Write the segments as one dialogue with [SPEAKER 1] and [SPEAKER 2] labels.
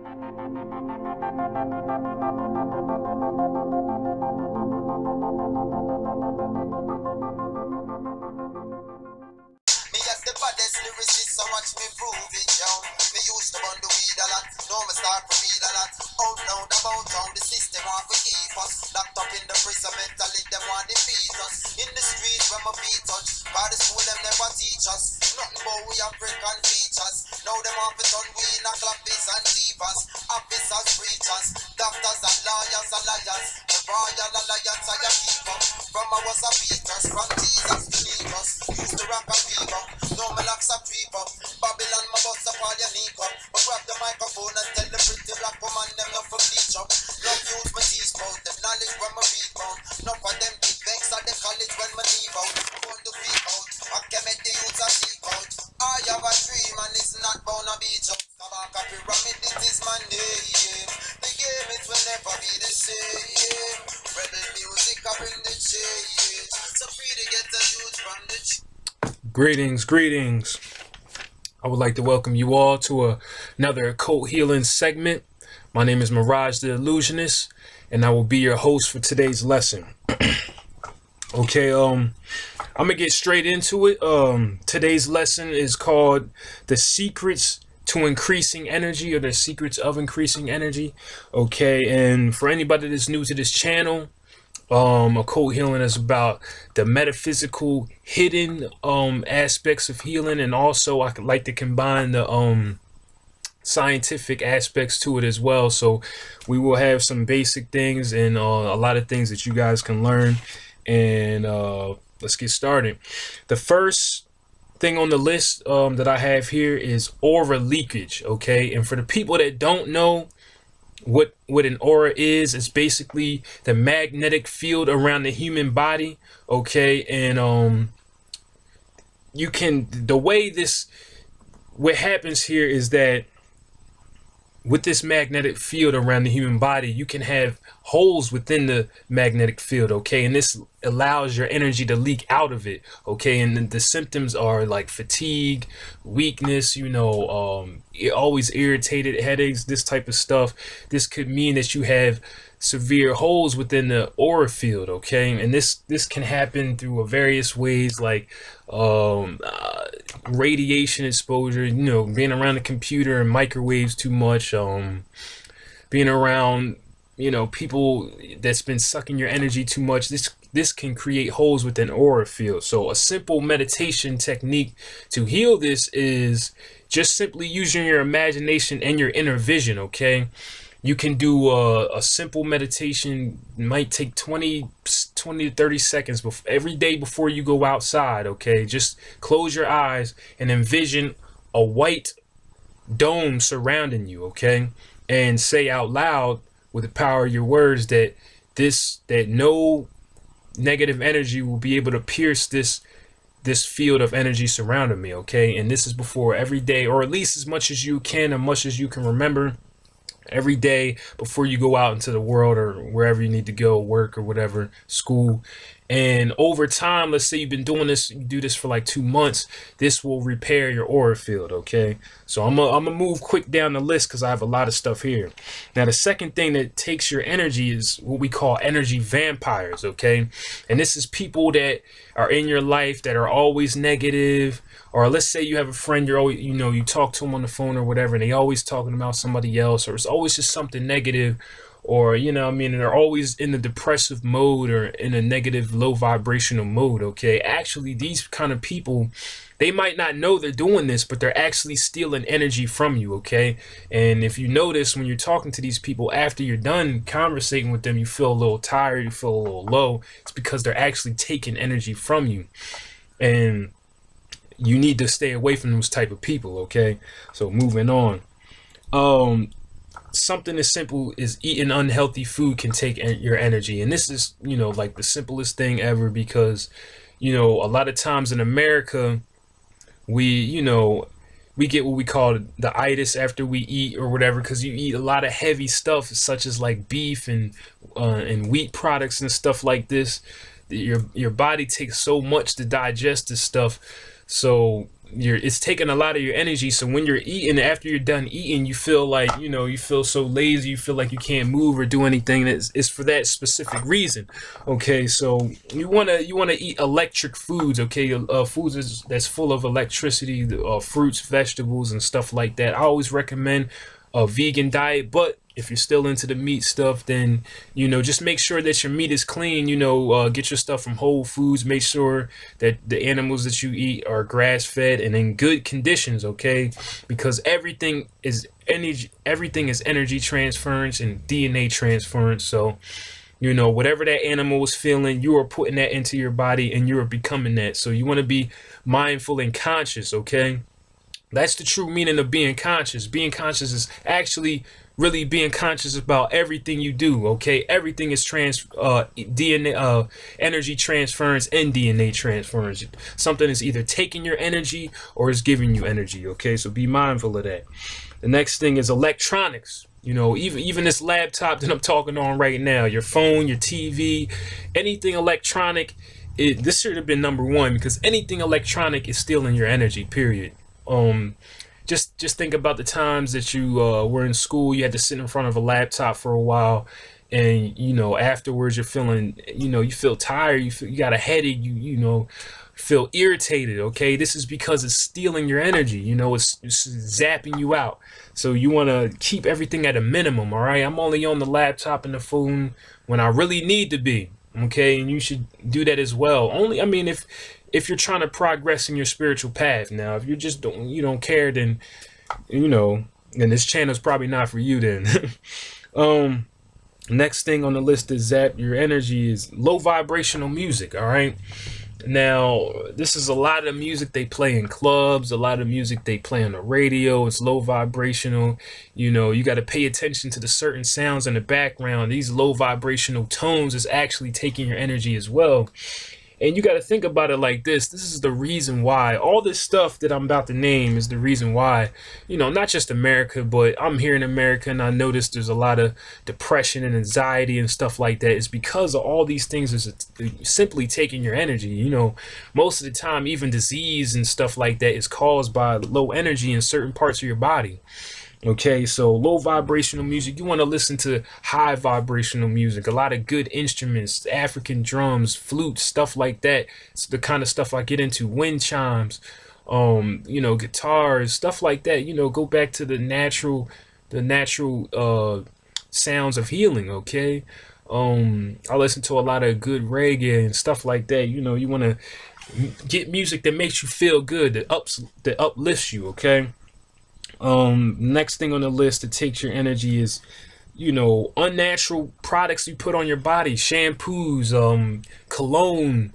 [SPEAKER 1] Me as the baddest lyricist, so watch me prove it, yo. Me used to burn the weed a lot, know me start to read a lot. Out now about how the system want to keep us locked up in the prison mentally, them want to defeat us. In the streets when my feet touch, by the school them never teach us nothing but we have break and features. Now them want to turn we in a clappers and keepers, officers, preachers, doctors and lawyers are liars. The royal alliance I keep up. From I was a beaters, from Jesus to leave us. Used to rock a fever, no me locks a creep up. Babylon my bust up all your knee up. But grab the microphone and tell the pretty black woman them not for bleach up. Love use my teeth out, them knowledge when my rebound. Enough of them big banks at the college when my leave out. Going to creep out, I can make the youths a seek out. I have a dream and it's not bound to be just. Kabaka pyramid, it is my name. The game it will never be the same. Rebel music I bring the change. So free to get the youth from the
[SPEAKER 2] Greetings. I would like to welcome you all to another occult healing segment. My name is Mirage the Illusionist, and I will be your host for today's lesson. Okay, I'm gonna get straight into it. Today's lesson is called The Secrets to Increasing Energy, or The Secrets of Increasing Energy. Okay, and for anybody that's new to this channel, occult healing is about the metaphysical hidden aspects of healing, and also I could like to combine the scientific aspects to it as well. So we will have some basic things and a lot of things that you guys can learn. And let's get started. The first thing on the list that I have here is aura leakage. Okay, and for the people that don't know what an aura is, it's basically the magnetic field around the human body. Okay, and you can, the way this, what happens here is that with this magnetic field around the human body, you can have holes within the magnetic field, okay? And this allows your energy to leak out of it, okay? And the symptoms are like fatigue, weakness, always irritated, headaches, this type of stuff. This could mean that you have severe holes within the aura field, okay? And this can happen through various ways, like radiation exposure, being around the computer and microwaves too much, being around people that's been sucking your energy too much. This can create holes within aura field. So a simple meditation technique to heal this is just simply using your imagination and your inner vision, okay? You can do a simple meditation. It might take 20 to 30 seconds every day before you go outside, okay? Just close your eyes and envision a white dome surrounding you, okay? And say out loud with the power of your words that no negative energy will be able to pierce this field of energy surrounding me, okay? And this is before every day, or at least as much as you can and much as you can remember, every day before you go out into the world or wherever you need to go, work or whatever, school. And over time, let's say you've been doing this, you do this for like 2 months, this will repair your aura field, okay? So I'm gonna move quick down the list because I have a lot of stuff here. Now, the second thing that takes your energy is what we call energy vampires, okay? And this is people that are in your life that are always negative. Or let's say you have a friend, you're always, you talk to them on the phone or whatever, and they always talking about somebody else, or it's always just something negative, or, and they're always in the depressive mode or in a negative, low vibrational mode, okay? Actually, these kind of people, they might not know they're doing this, but they're actually stealing energy from you, okay? And if you notice, when you're talking to these people, after you're done conversating with them, you feel a little tired, you feel a little low. It's because they're actually taking energy from you. And you need to stay away from those type of people, okay? So moving on. Something as simple as eating unhealthy food can take your energy. And this is, like the simplest thing ever, because, a lot of times in America, we get what we call the itis after we eat or whatever, because you eat a lot of heavy stuff, such as like beef and wheat products and stuff like this. Your body takes so much to digest this stuff. So it's taking a lot of your energy. So when you're eating, after you're done eating, you feel like, you feel so lazy, you feel like you can't move or do anything. It's for that specific reason. Okay, so you wanna eat electric foods. Okay, foods that's full of electricity, fruits, vegetables, and stuff like that. I always recommend a vegan diet, but if you're still into the meat stuff, then just make sure that your meat is clean. Get your stuff from Whole Foods. Make sure that the animals that you eat are grass fed and in good conditions. Okay, because everything is energy transference and DNA transference. So whatever that animal was feeling, you are putting that into your body and you are becoming that. So you want to be mindful and conscious. Okay. That's the true meaning of being conscious. Being conscious is actually really being conscious about everything you do. Okay, everything is DNA, energy transference and DNA transference. Something is either taking your energy or is giving you energy. Okay, so be mindful of that. The next thing is electronics. Even this laptop that I'm talking on right now, your phone, your TV, anything electronic. This should have been number one, because anything electronic is stealing your energy. Period. Just think about the times that you were in school. You had to sit in front of a laptop for a while, and afterwards you're feeling, you feel tired, you got a headache, you feel irritated. Okay, this is because it's stealing your energy. It's zapping you out. So you want to keep everything at a minimum. All right, I'm only on the laptop and the phone when I really need to be. Okay, and you should do that as well. Only, I mean, if you're trying to progress in your spiritual path. Now, if you don't care, then and this channel is probably not for you then. Next thing on the list to zap your energy is low vibrational music. All right. Now, this is a lot of music they play in clubs, a lot of music they play on the radio. It's low vibrational. You got to pay attention to the certain sounds in the background. These low vibrational tones is actually taking your energy as well. And you got to think about it like this. This is the reason why all this stuff that I'm about to name is the reason why, not just America, but I'm here in America and I notice there's a lot of depression and anxiety and stuff like that. It's because of all these things is simply taking your energy. Most of the time, even disease and stuff like that is caused by low energy in certain parts of your body. Okay, so low vibrational music, you want to listen to high vibrational music, a lot of good instruments, African drums, flutes, stuff like that. It's the kind of stuff I get into, wind chimes, guitars, stuff like that. Go back to the natural sounds of healing. Okay, I listen to a lot of good reggae and stuff like that. You want to get music that makes you feel good, that uplifts you. Okay. Next thing on the list that takes your energy is, unnatural products you put on your body, shampoos, cologne,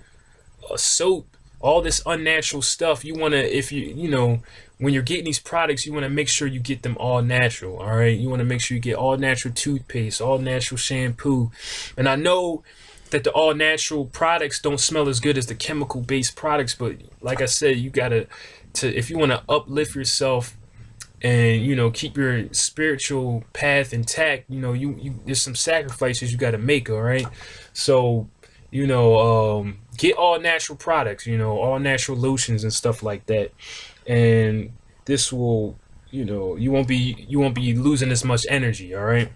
[SPEAKER 2] soap, all this unnatural stuff. You want to, when you're getting these products, you want to make sure you get them all natural. All right. You want to make sure you get all natural toothpaste, all natural shampoo. And I know that the all natural products don't smell as good as the chemical based products, but like I said, you gotta, if you want to uplift yourself and keep your spiritual path intact, there's some sacrifices you got to make. All right, so get all natural products, all natural lotions and stuff like that, and this will, you won't be losing as much energy. All right.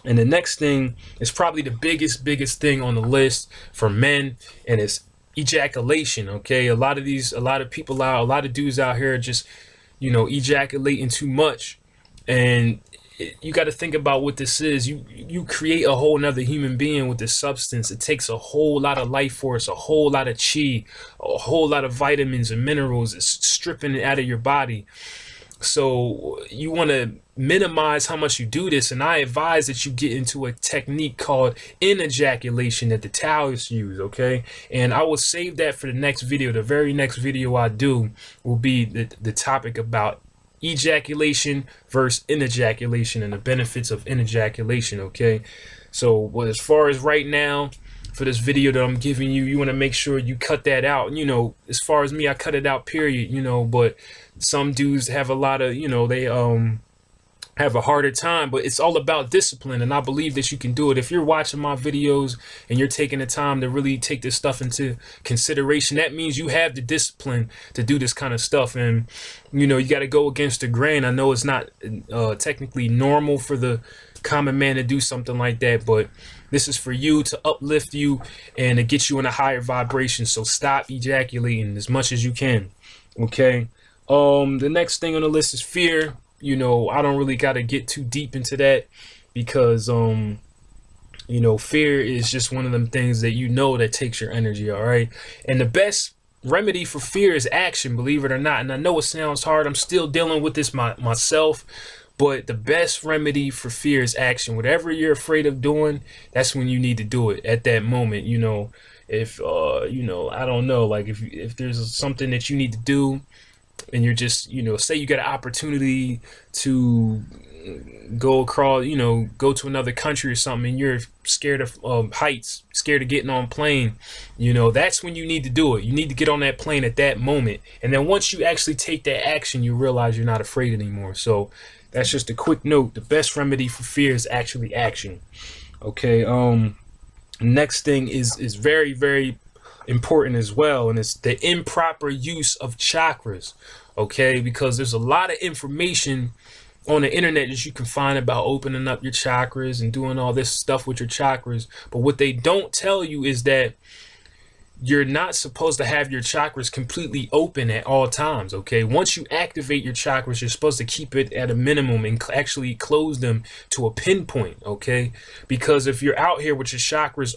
[SPEAKER 2] And the next thing is probably the biggest thing on the list for men, and it's ejaculation. Okay, a lot of dudes out here just ejaculating too much, and you got to think about what this is. You create a whole nother human being with this substance. It takes a whole lot of life force, a whole lot of chi, a whole lot of vitamins and minerals. It's stripping it out of your body. So you want to minimize how much you do this, and I advise that you get into a technique called in ejaculation that the Taoists use. Okay, and I will save that for the next video. The very next video I do will be the topic about ejaculation versus in ejaculation and the benefits of in ejaculation. Okay, so as far as right now, for this video that I'm giving you, you want to make sure you cut that out. As far as me, I cut it out, period. But some dudes have a lot of, they have a harder time, but it's all about discipline, and I believe that you can do it. If you're watching my videos and you're taking the time to really take this stuff into consideration, that means you have the discipline to do this kind of stuff. And you know, you got to go against the grain. I know it's not technically normal for the common man to do something like that, but this is for you, to uplift you and to get you in a higher vibration. So stop ejaculating as much as you can. Okay. The next thing on the list is fear. You know, I don't really got to get too deep into that because, you know, fear is just one of them things that, you know, that takes your energy. All right. And the best remedy for fear is action, believe it or not. And I know it sounds hard. I'm still dealing with this myself. But the best remedy for fear is action. Whatever you're afraid of doing, that's when you need to do it at that moment. You know, if, you know, I don't know, like if there's something that you need to do, and you're just, you know, say you get an opportunity to go across, you know, go to another country or something, and you're scared of heights, scared of getting on a plane, you know, that's when you need to do it. You need to get on that plane at that moment. And then once you actually take that action, you realize you're not afraid anymore. So that's just a quick note. The best remedy for fear is actually action. Okay. Next thing is very, very important as well, and it's the improper use of chakras. Okay, because there's a lot of information on the internet that you can find about opening up your chakras and doing all this stuff with your chakras, but what they don't tell you is that you're not supposed to have your chakras completely open at all times. Okay, once you activate your chakras, you're supposed to keep it at a minimum and actually close them to a pinpoint. Okay, because if you're out here with your chakras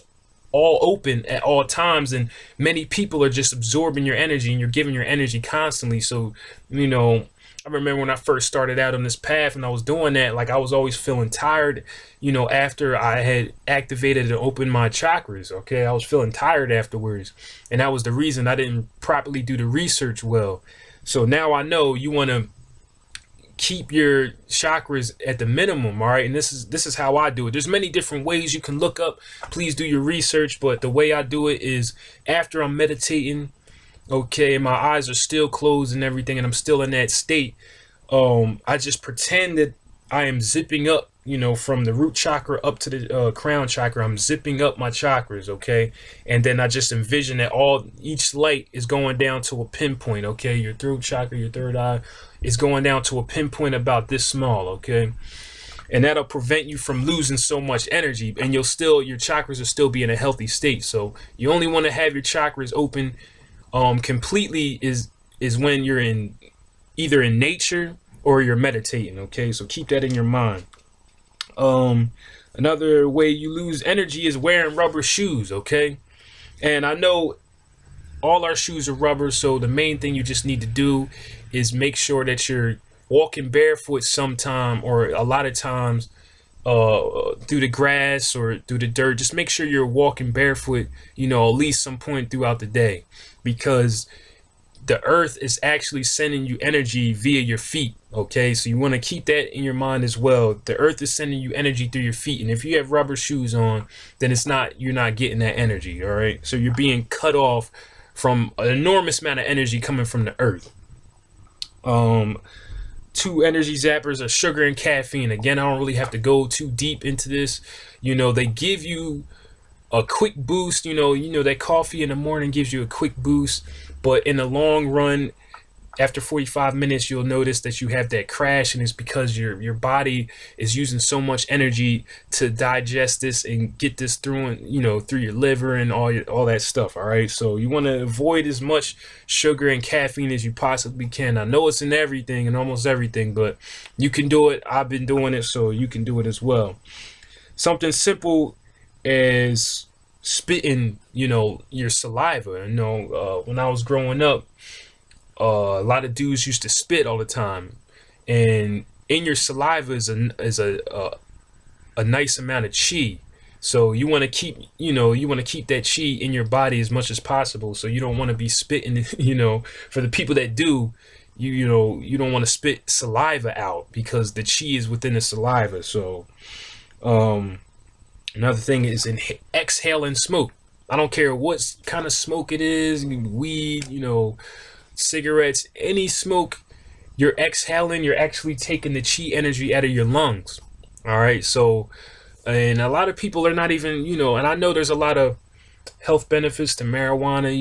[SPEAKER 2] all open at all times, and many people are just absorbing your energy, and you're giving your energy constantly. So, you know, I remember when I first started out on this path and I was doing that, like I was always feeling tired, you know, after I had activated and opened my chakras. Okay, I was feeling tired afterwards, and that was the reason I didn't properly do the research well. So now I know you want to keep your chakras at the minimum. All right, and this is how I do it. There's many different ways you can look up. Please do your research, but the way I do it is after I'm meditating, okay, and my eyes are still closed and everything, and I'm still in that state, I just pretend that I am zipping up, you know, from the root chakra up to the crown chakra. I'm zipping up my chakras, okay? And then I just envision that each light is going down to a pinpoint, okay? Your throat chakra, your third eye is going down to a pinpoint about this small, okay? And that'll prevent you from losing so much energy, and your chakras will still be in a healthy state. So you only want to have your chakras open completely is when you're either in nature or you're meditating, okay? So keep that in your mind. Another way you lose energy is wearing rubber shoes, okay? And I know all our shoes are rubber, so the main thing you just need to do is make sure that you're walking barefoot sometime, or a lot of times through the grass or through the dirt. Just make sure you're walking barefoot, you know, at least some point throughout the day, because the earth is actually sending you energy via your feet. Okay, so you want to keep that in your mind as well. The earth is sending you energy through your feet, and if you have rubber shoes on, then you're not getting that energy. All right, so you're being cut off from an enormous amount of energy coming from the earth. Two energy zappers are sugar and caffeine. Again, I don't really have to go too deep into this. You know, they give you a quick boost. You know that coffee in the morning gives you a quick boost, but in the long run, after 45 minutes, you'll notice that you have that crash, and it's because your body is using so much energy to digest this and get this through, through your liver and all that stuff. All right, so you want to avoid as much sugar and caffeine as you possibly can. I know it's in everything and almost everything, but you can do it. I've been doing it, so you can do it as well. Something simple as spitting, your saliva. When I was growing up, a lot of dudes used to spit all the time, and in your saliva is a nice amount of chi. So you want to keep that chi in your body as much as possible. So you don't want to be spitting, for the people that do, you don't want to spit saliva out, because the chi is within the saliva. So another thing is exhaling smoke. I don't care what kind of smoke it is, weed, cigarettes, any smoke you're exhaling, you're actually taking the chi energy out of your lungs. All right. So, and a lot of people are not even, and I know there's a lot of health benefits to marijuana,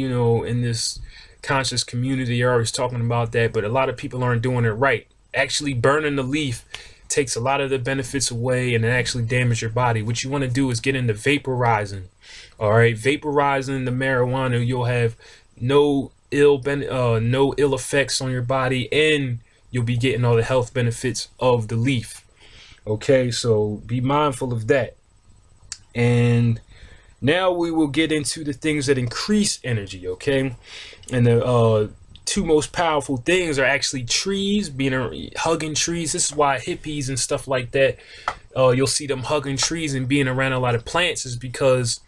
[SPEAKER 2] in this conscious community. You're always talking about that, but a lot of people aren't doing it right. Actually, burning the leaf takes a lot of the benefits away and it actually damages your body. What you want to do is get into vaporizing. All right, vaporizing the marijuana, you'll have no ill effects on your body, and you'll be getting all the health benefits of the leaf. Okay, so be mindful of that. And now we will get into the things that increase energy, okay? And the two most powerful things are actually trees, hugging trees. This is why hippies and stuff like that, you'll see them hugging trees and being around a lot of plants, is because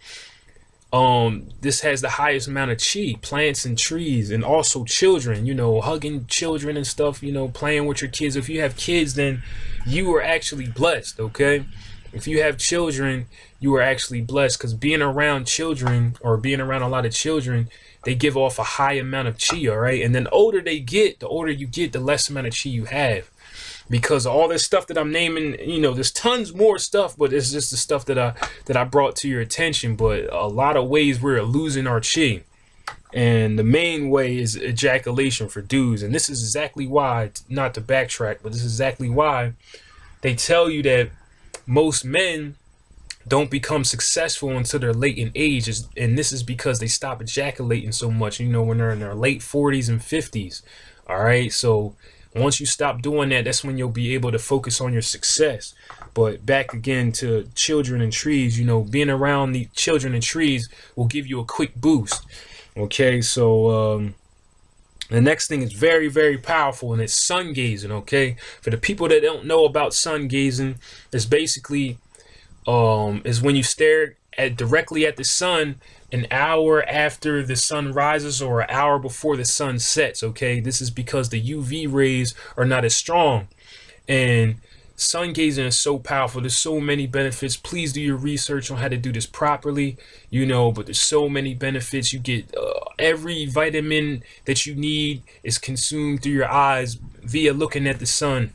[SPEAKER 2] this has the highest amount of chi, plants and trees, and also children, hugging children and stuff, playing with your kids. If you have kids, then you are actually blessed, okay? If you have children, you are actually blessed, because being around children, or being around a lot of children, they give off a high amount of chi, all right? And then the older you get, the less amount of chi you have. Because all this stuff that I'm naming, there's tons more stuff, but it's just the stuff that I brought to your attention. But a lot of ways we're losing our chi. And the main way is ejaculation for dudes. And this is exactly why, not to backtrack, but this is exactly why they tell you that most men don't become successful until they're late in age, and this is because they stop ejaculating so much, when they're in their late 40s and 50s. All right, so once you stop doing that, that's when you'll be able to focus on your success. But back again to children and trees, being around the children and trees will give you a quick boost. Okay, so the next thing is very, very powerful, and it's sun gazing. Okay, for the people that don't know about sun gazing, it's basically is when you stare directly at the sun an hour after the sun rises or an hour before the sun sets. Okay, this is because the UV rays are not as strong, and sun gazing is so powerful. There's so many benefits. Please do your research on how to do this properly, but there's so many benefits. You get every vitamin that you need is consumed through your eyes via looking at the sun.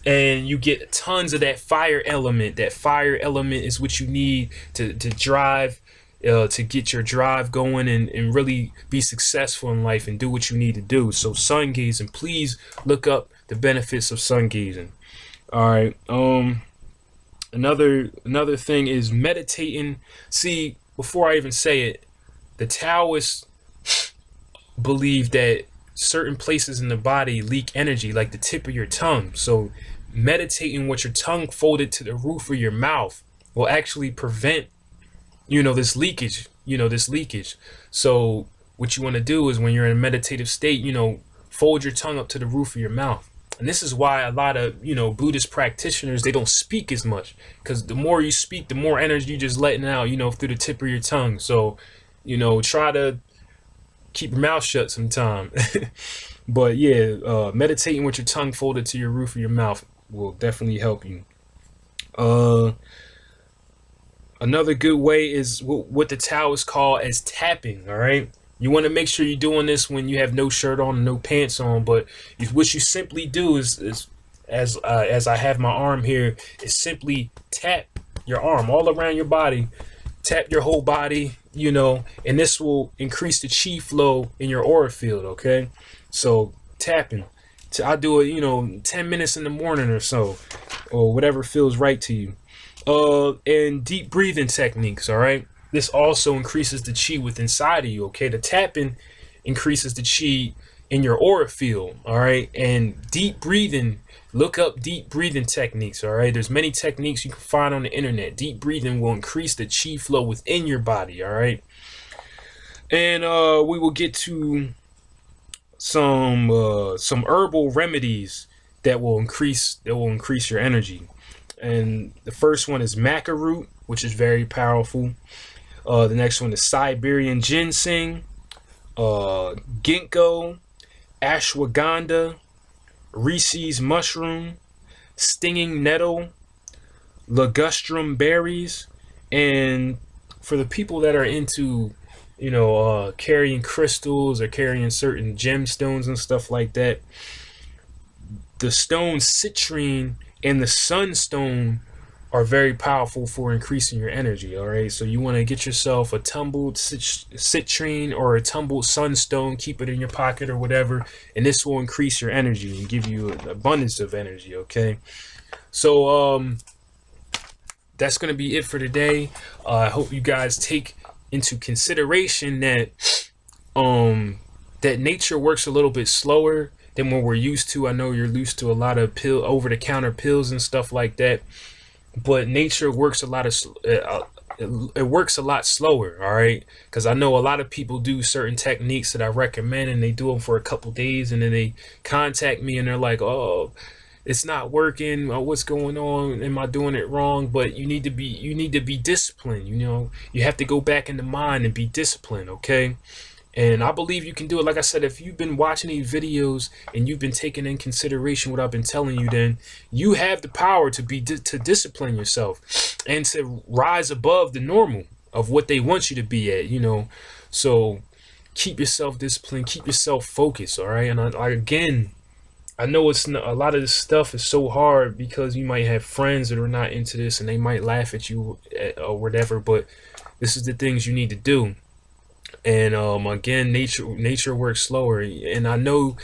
[SPEAKER 2] And you get tons of that fire element. That fire element is what you need to drive, to get your drive going and really be successful in life and do what you need to do. So sun gazing, please look up the benefits of sun gazing. All right. Another thing is meditating. See, before I even say it, the Taoists believe that certain places in the body leak energy, like the tip of your tongue. So meditating with your tongue folded to the roof of your mouth will actually prevent, this leakage, So what you want to do is, when you're in a meditative state, fold your tongue up to the roof of your mouth. And this is why a lot of, Buddhist practitioners, they don't speak as much, because the more you speak, the more energy you're just letting out, through the tip of your tongue. So, try to keep your mouth shut sometime. But yeah, meditating with your tongue folded to your roof of your mouth will definitely help you. Another good way is what the Taoists call as tapping. All right, you want to make sure you're doing this when you have no shirt on and no pants on. But what you simply do is as I have my arm here, is simply tap your arm all around your body. Tap your whole body, and this will increase the chi flow in your aura field. Okay, so tapping. I do it, 10 minutes in the morning or so, or whatever feels right to you. And deep breathing techniques. All right, this also increases the chi within inside of you. Okay, the tapping increases the chi in your aura field. All right, and deep breathing. Look up deep breathing techniques. All right, there's many techniques you can find on the internet. Deep breathing will increase the chi flow within your body. All right, and we will get to some herbal remedies that will increase your energy. And the first one is maca root, which is very powerful. The next one is Siberian ginseng, ginkgo, ashwagandha, Reese's mushroom, stinging nettle, ligustrum berries. And for the people that are into, carrying crystals or carrying certain gemstones and stuff like that, the stone citrine and the sunstone are very powerful for increasing your energy. All right, so you want to get yourself a tumbled citrine or a tumbled sunstone, keep it in your pocket or whatever, and this will increase your energy and give you an abundance of energy. Okay, so that's gonna be it for today. I hope you guys take into consideration that that nature works a little bit slower than what we're used to. I know you're used to a lot of over-the-counter pills and stuff like that, but nature works a lot of it works a lot slower. All right, because I know a lot of people do certain techniques that I recommend, and they do them for a couple days, and then they contact me and they're like, oh, it's not working. Oh, what's going on? Am I doing it wrong? But you need to be disciplined. You know, you have to go back in the mind and be disciplined. Okay. And I believe you can do it. Like I said, if you've been watching these videos and you've been taking in consideration what I've been telling you, then you have the power to to discipline yourself and to rise above the normal of what they want you to be at, you know. So keep yourself disciplined, keep yourself focused, all right? And again, I know it's not, a lot of this stuff is so hard because you might have friends that are not into this and they might laugh at you or whatever, but this is the things you need to do. And again, nature works slower, and I know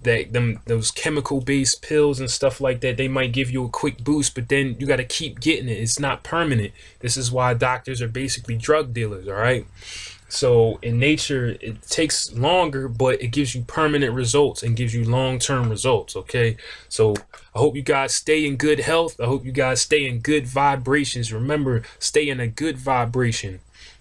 [SPEAKER 2] that those chemical based pills and stuff like that, they might give you a quick boost, but then you got to keep getting it. It's not permanent. This is why doctors are basically drug dealers. All right, so in nature it takes longer, but it gives you permanent results and gives you long-term results. Okay, so I hope you guys stay in good health. I hope you guys stay in good vibrations. Remember, stay in a good vibration.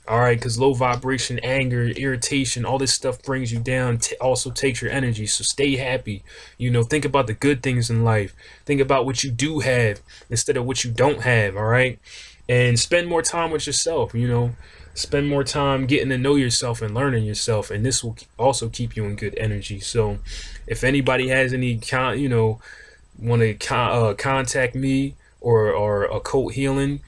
[SPEAKER 2] All right, because low vibration, anger, irritation, all this stuff brings you down, also takes your energy. So stay happy. You know, think about the good things in life. Think about what you do have instead of what you don't have. All right, and spend more time with yourself. You know, spend more time getting to know yourself and learning yourself, and this will also keep you in good energy. So if anybody has any want to contact me or Occult Healing,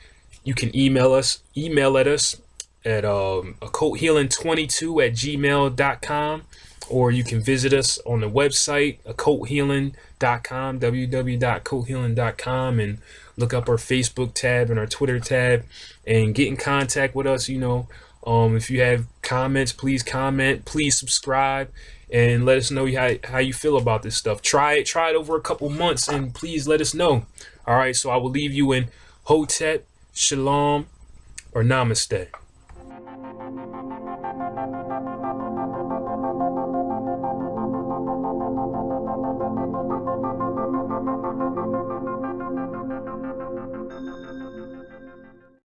[SPEAKER 2] you can email at us at occulthealing22@gmail.com, or you can visit us on the website occulthealing.com, www.occulthealing.com, and look up our Facebook tab and our Twitter tab and get in contact with us. You know, if you have comments, please comment, please subscribe, and let us know how you feel about this stuff. Try it over a couple months and please let us know. All right, so I will leave you in Hotep, Shalom, or Namaste.